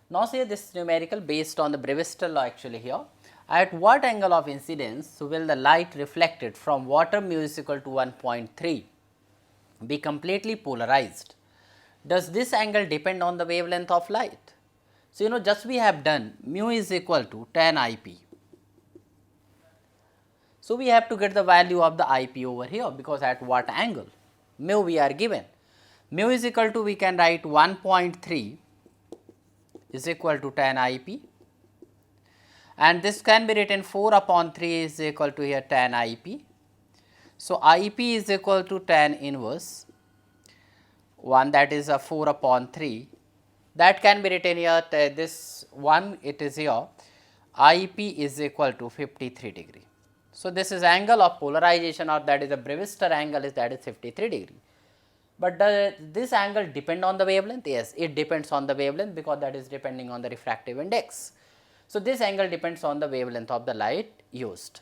Now, say this numerical based on the Brewster law actually here. At what angle of incidence will the light reflected from water mu is equal to 1.3 be completely polarized? Does this angle depend on the wavelength of light? So, just we have done mu is equal to tan IP. So, we have to get the value of the IP over here, because at what angle? Mu we are given. Mu is equal to, we can write 1.3 is equal to tan IP, and this can be written 4 upon 3 is equal to here tan IP. So, IP is equal to tan inverse 1, that is a 4 upon 3, that can be written here, this 1 it is here, IP is equal to 53 degree. So, this is angle of polarization, or that is the Brewster angle is, that is 53 degree. But this angle depend on the wavelength? Yes, it depends on the wavelength, because that is depending on the refractive index. So, this angle depends on the wavelength of the light used.